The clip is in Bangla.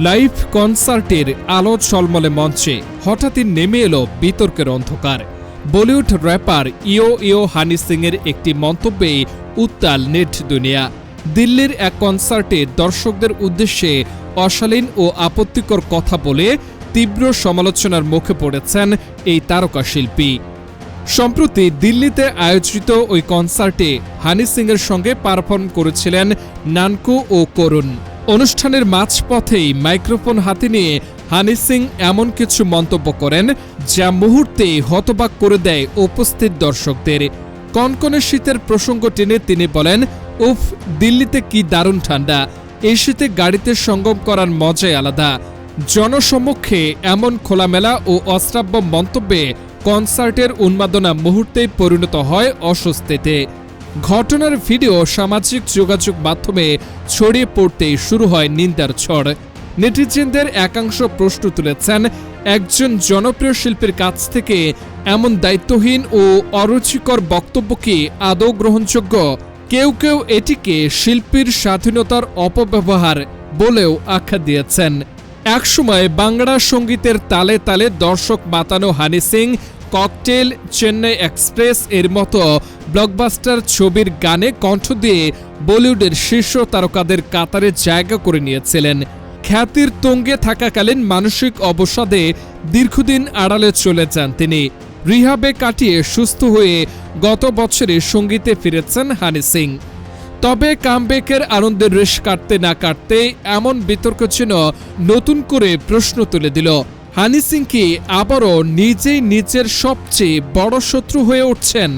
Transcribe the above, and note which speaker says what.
Speaker 1: লাইভ কনসার্টের আলো ঝলমলে মঞ্চে হঠাৎই নেমে এলো বিতর্কের অন্ধকার। বলিউড র্যাপার ইও হানি সিংয়ের একটি মন্তব্যে উত্তাল নেট দুনিয়া। দিল্লির এক কনসার্টে দর্শকদের উদ্দেশ্যে অশালীন ও আপত্তিকর কথা বলে তীব্র সমালোচনার মুখে পড়েছেন এই তারকা শিল্পী। সম্প্রতি দিল্লিতে আয়োজিত ওই কনসার্টে হানি সিংয়ের সঙ্গে পারফর্ম করেছিলেন নানকু ও করুণ। অনুষ্ঠানের মাঝপথেই মাইক্রোফোন হাতে নিয়ে হানি সিং এমন কিছু মন্তব্য করেন যা মুহূর্তেই হতবাক করে দেয় উপস্থিত দর্শকদের। কনকনে শীতের প্রসঙ্গ টেনে তিনি বলেন, উফ, দিল্লিতে কি দারুণ ঠান্ডা, এই শীতে গাড়িতে সঙ্গম করার মজাই আলাদা। জনসমক্ষে এমন খোলামেলা ও অশ্রাব্য মন্তব্যে কনসার্টের উন্মাদনা মুহূর্তেই পরিণত হয় অস্বস্তিতে। ঘটনার ভিডিও সামাজিক যোগাযোগ মাধ্যমে ছড়িয়ে পড়তেই শুরু হয় নিন্দার ঝড়। নেটিজেনদের একাংশ প্রশ্ন তুলেছেন, একজন জনপ্রিয় শিল্পীর কাছ থেকে এমন দায়িত্বহীন ও অরুচিকর বক্তব্য কি আদৌ গ্রহণযোগ্য? কেউ কেউ এটিকে শিল্পীর স্বাধীনতার অপব্যবহার বলেও আখ্যা দিয়েছেন। একসময় বাংলা সঙ্গীতের তালে তালে দর্শক মাতানো হানি সিং ককটেল, চেন্নাই এক্সপ্রেস এর মতো ব্লকবাস্টার ছবির গানে কণ্ঠ দিয়ে বলিউডের শীর্ষ তারকাদের কাতারে জায়গা করে নিয়েছিলেন। খ্যাতির তুঙ্গে থাকাকালীন মানসিক অবসাদে দীর্ঘদিন আড়ালে চলে যান তিনি। রিহাবে কাটিয়ে সুস্থ হয়ে গত বছরে সঙ্গীতে ফিরেছেন হানি সিং। তবে কামব্যাকের আনন্দের রেশ কাটতে না কাটতে এমন বিতর্ক যেন নতুন করে প্রশ্ন তুলে দিল, হানি সিং কি আবারও নিজেই নিজের সবচেয়ে বড় শত্রু হয়ে উঠছেন?